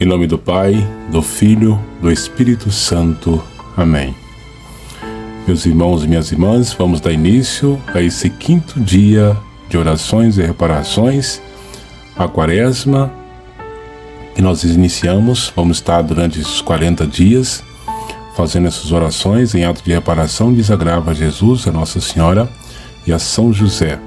Em nome do Pai, do Filho, do Espírito Santo. Amém. Meus irmãos e minhas irmãs, vamos dar início a esse 5º dia de orações e reparações, a Quaresma, que nós iniciamos. Vamos estar durante esses 40 dias fazendo essas orações em ato de reparação, desagravo a Jesus, a Nossa Senhora e a São José.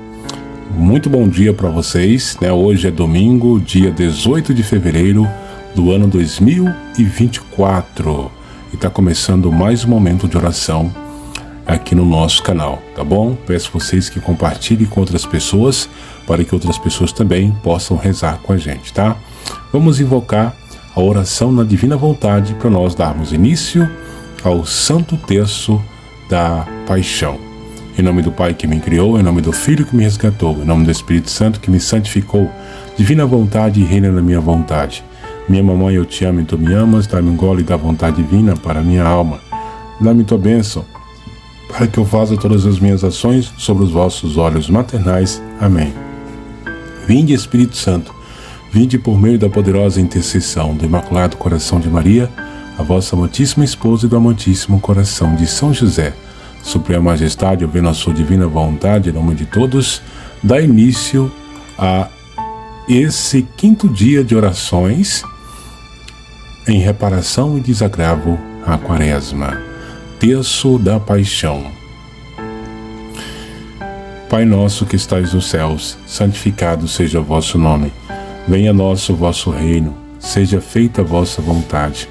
Muito bom dia para vocês, né? Hoje é domingo, dia 18 de fevereiro do ano 2024, e está começando mais um momento de oração aqui no nosso canal, tá bom? Peço a vocês que compartilhem com outras pessoas, para que outras pessoas também possam rezar com a gente, tá? Vamos invocar a oração na divina vontade para nós darmos início ao Santo Terço da Paixão. Em nome do Pai que me criou, em nome do Filho que me resgatou, em nome do Espírito Santo que me santificou, divina vontade e reina na minha vontade. Minha mamãe, eu te amo e tu me amas, dá-me um gole da vontade divina para a minha alma. Dá-me tua bênção, para que eu faça todas as minhas ações sobre os vossos olhos maternais. Amém. Vinde, Espírito Santo, vinde por meio da poderosa intercessão do Imaculado Coração de Maria, a vossa amantíssima esposa e do amantíssimo coração de São José. Suprema Majestade, ouvindo a sua divina vontade, em nome de todos, dá início a esse 5º dia de orações em reparação e desagravo à Quaresma, Terço da Paixão. Pai nosso que estais nos céus, santificado seja o vosso nome. Venha a nós o vosso reino, seja feita a vossa vontade,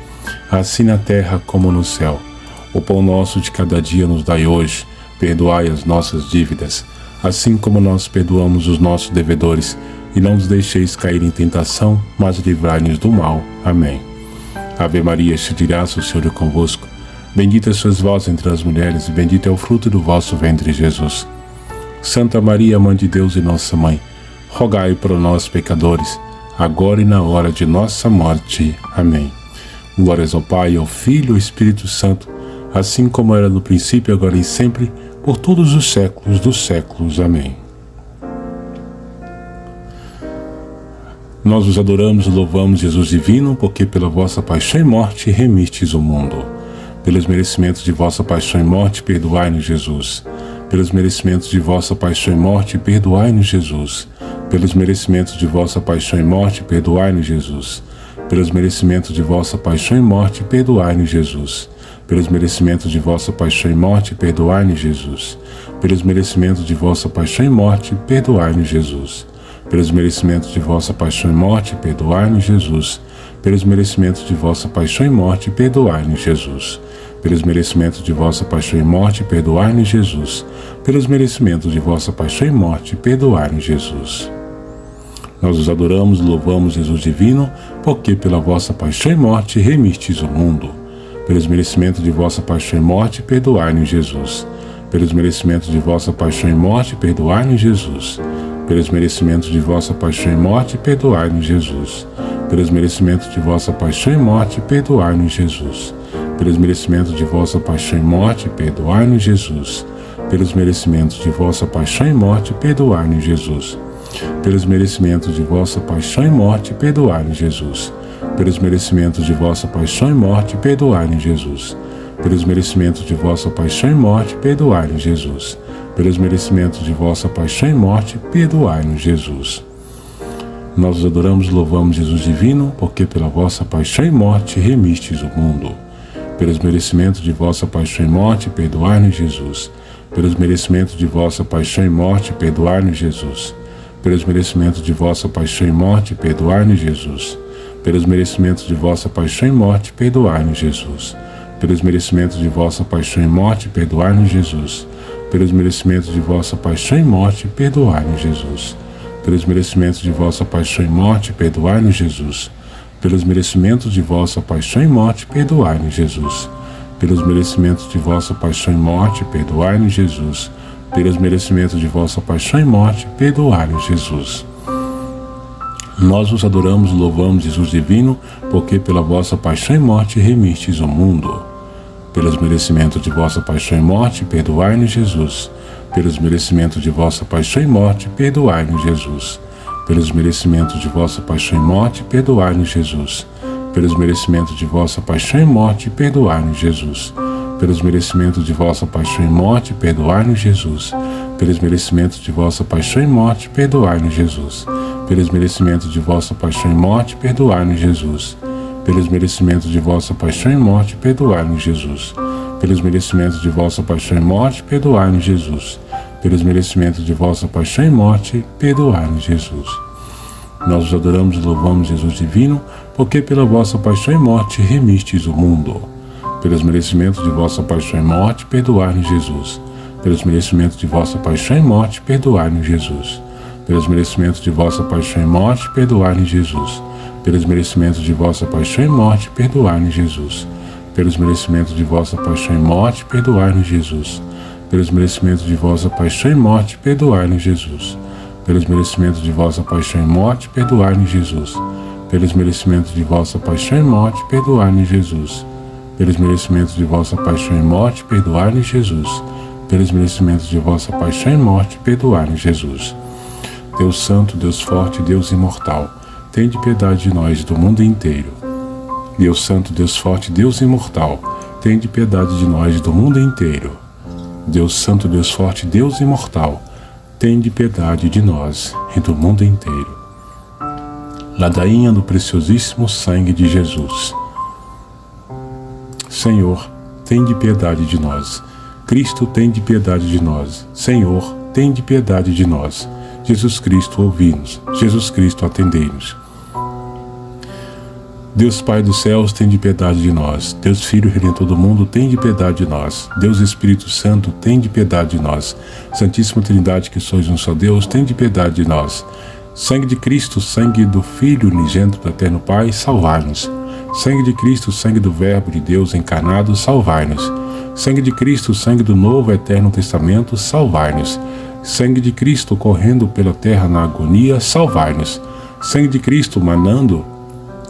assim na terra como no céu. O pão nosso de cada dia nos dai hoje, perdoai as nossas dívidas, assim como nós perdoamos os nossos devedores, e não nos deixeis cair em tentação, mas livrai-nos do mal. Amém. Ave Maria, cheia de graça, o Senhor é convosco. Bendita sois vós entre as mulheres, e bendito é o fruto do vosso ventre, Jesus. Santa Maria, Mãe de Deus e Nossa Mãe, rogai por nós, pecadores, agora e na hora de nossa morte. Amém. Glórias ao Pai, ao Filho e ao Espírito Santo, assim como era no princípio, agora e sempre, por todos os séculos dos séculos. Amém. Nós os adoramos e louvamos, Jesus divino, porque pela vossa paixão e morte remistes o mundo. Pelos merecimentos de vossa paixão e morte, perdoai-nos, Jesus. Pelos merecimentos de vossa paixão e morte, perdoai-nos, Jesus. Pelos merecimentos de vossa paixão e morte, perdoai-nos, Jesus. Pelos merecimentos de vossa paixão e morte, perdoai-nos, Jesus. Pelos merecimentos de vossa paixão e morte, perdoai-nos, Jesus. Pelos merecimentos de vossa paixão e morte, perdoai-nos, Jesus. Pelos merecimentos de vossa paixão e morte, perdoai-nos, Jesus. Pelos merecimentos de vossa paixão e morte, perdoai-nos, Jesus. Pelos merecimentos de vossa paixão e morte, perdoai-nos, Jesus. Pelos merecimentos de vossa paixão e morte, perdoai-nos, Jesus. Nós os adoramos e louvamos, Jesus divino, porque pela vossa paixão e morte remistes o mundo. Pelos merecimentos de vossa paixão e morte, perdoai-nos, Jesus. Pelos merecimentos de vossa paixão e morte, perdoai-nos, Jesus. Pelos merecimentos de vossa paixão e morte, perdoai-nos, Jesus. Pelos merecimentos de vossa paixão e morte, perdoai-nos, Jesus. Pelos merecimentos de vossa paixão e morte, perdoai-nos, Jesus. Pelos merecimentos de vossa paixão e morte, perdoai-nos, Jesus. Pelos merecimentos de vossa paixão e morte, perdoai-nos, Jesus. Pelos merecimentos de vossa paixão e morte, perdoai-nos, Jesus. Pelos merecimentos de vossa paixão e morte, perdoai-nos, Jesus. Pelos merecimentos de vossa paixão e morte, perdoai-nos, Jesus. Nós os adoramos e louvamos, Jesus divino, porque pela vossa paixão e morte remistes o mundo. Pelos merecimentos de vossa paixão e morte, perdoai-nos, Jesus. Pelos merecimentos de vossa paixão e morte, perdoai-nos, Jesus. Pelos merecimentos de vossa paixão e morte, perdoai-nos, Jesus. Pelos merecimentos de vossa paixão e morte, perdoai-nos, Jesus. Pelos merecimentos de vossa paixão e morte, perdoai-nos, Jesus. Pelos merecimentos de vossa paixão e morte, perdoai-nos, Jesus. Pelos merecimentos de vossa paixão e morte, perdoai-nos, Jesus. Pelos merecimentos de vossa paixão e morte, perdoai-nos, Jesus. Pelos merecimentos de vossa paixão e morte, perdoai-nos, Jesus. Pelos merecimentos de vossa paixão e morte, perdoai-nos, Jesus. Nós os adoramos e louvamos, Jesus divino, porque pela vossa paixão e morte remistes o mundo. Pelos merecimentos de vossa paixão e morte, perdoai-nos, Jesus. Pelos merecimentos de vossa paixão e morte, perdoai-nos, Jesus. Pelos merecimentos de vossa paixão e morte, perdoai-nos, Jesus. Pelos merecimentos de vossa paixão e morte, perdoai-nos, Jesus. Pelos merecimentos de vossa paixão e morte, perdoai-nos, Jesus. Pelos merecimentos de vossa paixão e morte, perdoai-nos, Jesus. Pelos merecimentos de vossa paixão e morte, perdoai-nos, Jesus. Pelos merecimentos de vossa paixão e morte, perdoai-nos, Jesus. Pelos merecimentos de vossa paixão e morte, perdoai-nos, Jesus. Pelos merecimentos de vossa paixão e morte, perdoai-nos, Jesus. Nós os adoramos e louvamos, Jesus divino, porque pela vossa paixão e morte remistes o mundo. Pelos merecimentos de vossa paixão e morte, perdoai-nos, Jesus. Pelos merecimentos de vossa paixão e morte, perdoai-nos, Jesus. Pelos merecimentos de vossa paixão e morte, perdoai-nos, Jesus. Pelos merecimentos de vossa paixão e morte, perdoai-nos, Jesus. Pelos merecimentos de vossa paixão e morte, perdoai-nos, Jesus. Pelos merecimentos de vossa paixão e morte, perdoai-nos, Jesus. Pelos merecimentos de vossa paixão e morte, perdoai-nos, Jesus. Pelos merecimentos de vossa paixão e morte, perdoai-nos, Jesus. Pelos merecimentos de vossa paixão e morte, perdoai-nos, Jesus. Pelos merecimentos de vossa paixão e morte, perdoai-nos, Jesus. Deus Santo, Deus Forte, Deus Imortal, tende piedade de nós e do mundo inteiro. Deus Santo, Deus Forte, Deus Imortal, tende piedade de nós e do mundo inteiro. Deus Santo, Deus Forte, Deus Imortal, tende piedade de nós e do mundo inteiro. Ladainha do preciosíssimo sangue de Jesus. Senhor, tende piedade de nós. Cristo, tende piedade de nós. Senhor, tende piedade de nós. Jesus Cristo, ouvi-nos. Jesus Cristo, atendei-nos. Deus Pai dos céus, tende piedade de nós. Deus Filho Redentor do mundo, tende piedade de nós. Deus Espírito Santo, tende piedade de nós. Santíssima Trindade, que sois um só Deus, tende piedade de nós. Sangue de Cristo, sangue do Filho unigênito do Eterno Pai, salvai-nos. Sangue de Cristo, sangue do Verbo de Deus encarnado, salvai-nos. Sangue de Cristo, sangue do Novo Eterno Testamento, salvai-nos. Sangue de Cristo correndo pela terra na agonia, salvai-nos. Sangue de Cristo manando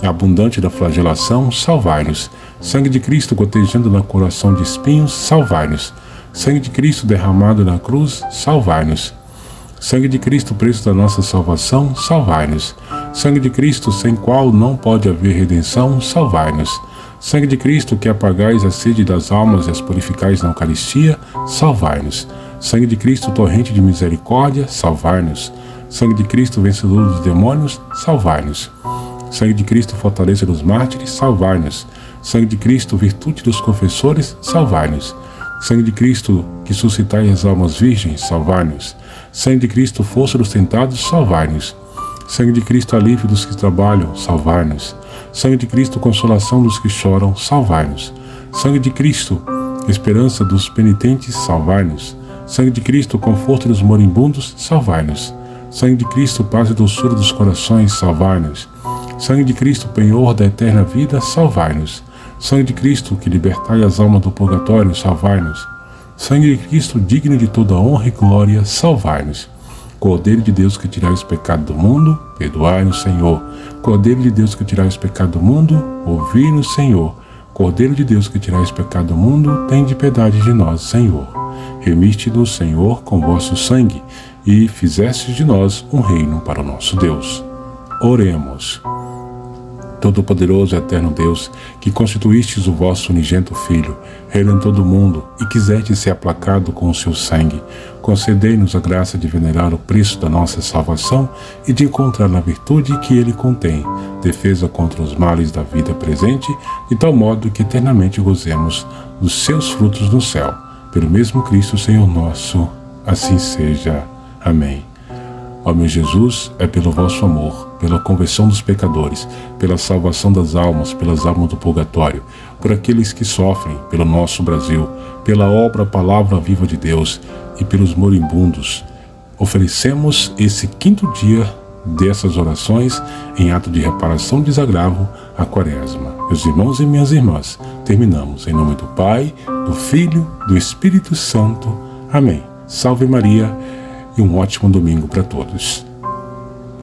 abundante da flagelação, salvai-nos. Sangue de Cristo gotejando na coração de espinhos, salvai-nos. Sangue de Cristo derramado na cruz, salvai-nos. Sangue de Cristo, preço da nossa salvação, salvai-nos. Sangue de Cristo, sem qual não pode haver redenção, salvai-nos. Sangue de Cristo, que apagais a sede das almas e as purificais na Eucaristia, salvai-nos. Sangue de Cristo, torrente de misericórdia, salvai-nos. Sangue de Cristo, vencedor dos demônios, salvai-nos. Sangue de Cristo, fortaleza dos mártires, salvai-nos. Sangue de Cristo, virtude dos confessores, salvai-nos. Sangue de Cristo, que suscitai as almas virgens, salvai-nos. Sangue de Cristo, força dos tentados, salvai-nos. Sangue de Cristo, alívio dos que trabalham, salvai-nos. Sangue de Cristo, consolação dos que choram, salvai-nos. Sangue de Cristo, esperança dos penitentes, salvai-nos. Sangue de Cristo, conforto dos moribundos, salvai-nos. Sangue de Cristo, paz e doçura dos corações, salvai-nos. Sangue de Cristo, penhor da eterna vida, salvai-nos. Sangue de Cristo, que libertai as almas do purgatório, salvai-nos. Sangue de Cristo, digno de toda honra e glória, salvai-nos. Cordeiro de Deus, que tirais o pecado do mundo, perdoai-nos, Senhor. Cordeiro de Deus, que tirais o pecado do mundo, ouvi-nos, Senhor. Cordeiro de Deus, que tirais o pecado do mundo, tende piedade de nós, Senhor. Remiste-nos, Senhor, com vosso sangue, e fizestes de nós um reino para o nosso Deus. Oremos. Todo-Poderoso e Eterno Deus, que constituístes o vosso unigênito Filho, Redentor do mundo, e quisestes ser aplacado com o seu sangue, concedei-nos a graça de venerar o preço da nossa salvação e de encontrar na virtude que ele contém, defesa contra os males da vida presente, de tal modo que eternamente gozemos dos seus frutos no céu. Pelo mesmo Cristo, Senhor nosso, assim seja. Amém. Ó meu Jesus, é pelo vosso amor, pela conversão dos pecadores, pela salvação das almas, pelas almas do purgatório, por aqueles que sofrem, pelo nosso Brasil, pela obra Palavra Viva de Deus e pelos moribundos. Oferecemos esse quinto dia dessas orações em ato de reparação e desagravo à Quaresma. Meus irmãos e minhas irmãs, terminamos em nome do Pai, do Filho, do Espírito Santo. Amém. Salve Maria. E um ótimo domingo para todos.